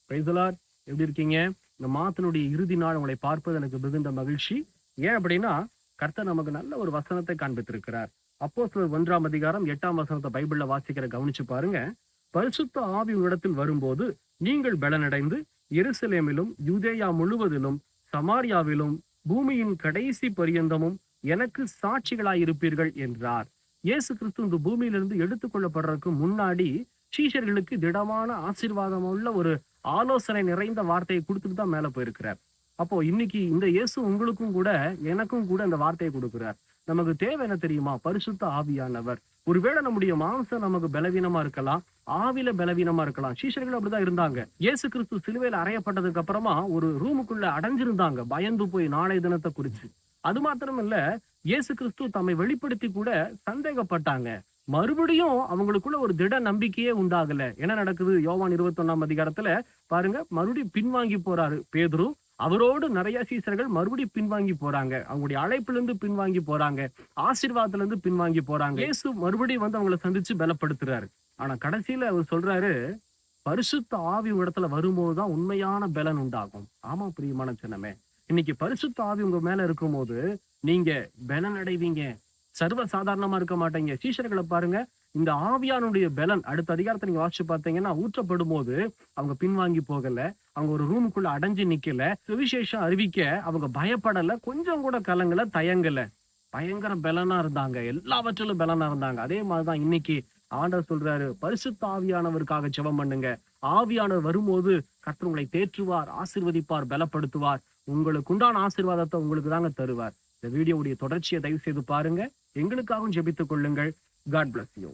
Praise the Lord. எப்படி இருக்கீங்க? இந்த மாதத்தினுடைய இறுதி நாள் உங்களை பார்ப்பது எனக்கு மிகுந்த மகிழ்ச்சி. ஏன் அப்படின்னா, கர்த்தர் நமக்கு நல்ல ஒரு வசனத்தை காண்பித்திருக்கிறார். அப்போஸ்தலர் 1 வசனத்தை பைபிள்ல வாசிக்கிற கவனிச்சு பாருங்க. பரிசுத்த ஆவி உங்களிடத்தில் வரும்போது நீங்கள் பலனடைந்து எருசலேமிலும் யூதேயா முழுவதிலும் சமாரியாவிலும் பூமியின் கடைசி பரியந்தமும் எனக்கு சாட்சிகளாயிருப்பீர்கள் என்றார். இயேசு கிறிஸ்து இந்த பூமியிலிருந்து எடுத்துக்கொள்ளப்படுறதுக்கு முன்னாடி சீஷர்களுக்கு திடமான ஆசீர்வாதம் உள்ள ஒரு ஆலோசனை நிறைந்த வார்த்தையை கொடுத்துட்டு தான் மேல போயிருக்கிறார். அப்போ இன்னைக்கு இந்த இயேசு உங்களுக்கும் கூட எனக்கும் கூட அந்த வார்த்தையை கொடுக்கிறார். நமக்கு தேவை என்ன தெரியுமா? பரிசுத்த ஆவியானவர். ஒருவேளை நம்முடைய மாம்சம் நமக்கு பலவீனமா இருக்கலாம், ஆவில பலவீனமா இருக்கலாம். சீஷர்கள் அப்படிதான் இருந்தாங்க. இயேசு கிறிஸ்து சிலுவையில் அறையப்பட்டதுக்கு அப்புறமா ஒரு ரூமுக்குள்ள அடைஞ்சிருந்தாங்க, பயந்து போய் நாளை தினத்தை குறிச்சு. அது மாத்திரம் இல்ல, இயேசு கிறிஸ்து தம்மை வெளிப்படுத்தி கூட சந்தேகப்பட்டாங்க. மறுபடியும் அவங்களுக்குள்ள ஒரு திட நம்பிக்கையே உண்டாகல. என்ன நடக்குது? யோவான் 21 பாருங்க, மறுபடியும் பின்வாங்கி போறாரு பேதுரு. அவரோடு நிறைய சீசர்கள் மறுபடியும் பின்வாங்கி போறாங்க. அவங்களுடைய அழைப்பிலிருந்து பின்வாங்கி போறாங்க, ஆசீர்வாதத்துல இருந்து பின்வாங்கி போறாங்க. இயேசு மறுபடியும் வந்து அவங்களை சந்திச்சு பலப்படுத்துறாரு. ஆனா கடைசியில அவர் சொல்றாரு, பரிசுத்த ஆவி இடத்துல வரும்போதுதான் உண்மையான பலன் உண்டாகும். ஆமா பிரியமான ஜனமே, இன்னைக்கு பரிசுத்த ஆவி உங்க மேல இருக்கும் போது நீங்க பலன் அடைவீங்க. சர்வ சாதாரணமா இருக்க மாட்டீங்க. சீஷர்களை பாருங்க, இந்த ஆவியானுடைய பலன் அடுத்த அதிகாரத்தை நீங்க வாசிச்சு பார்த்தீங்கன்னா, ஊற்றப்படும் போது அவங்க பின்வாங்கி போகல, அவங்க ஒரு ரூமுக்குள்ள அடைஞ்சு நிக்கல, சுவிசேஷம் அறிவிக்க அவங்க பயப்படல, கொஞ்சம் கூட கலங்கல, தயங்கல. பயங்கர பலனா இருந்தாங்க, எல்லாவற்றிலும் பலனா இருந்தாங்க. அதே மாதிரிதான் இன்னைக்கு ஆண்டவர் சொல்றாரு, பரிசுத்த ஆவியானவருக்காக ஜெபம் பண்ணுங்க. ஆவியானவர் வரும்போது கர்த்தர் உங்களை தேற்றுவார், ஆசீர்வதிப்பார், பலப்படுத்துவார். உங்களுக்கு உண்டான ஆசீர்வாதத்தை உங்களுக்கு தாங்க தருவார். இந்த வீடியோவுடைய தொடர்ச்சியை தயவு செய்து பாருங்க. எங்களுக்காகவும் ஜெபித்துக் கொள்ளுங்கள். God bless you.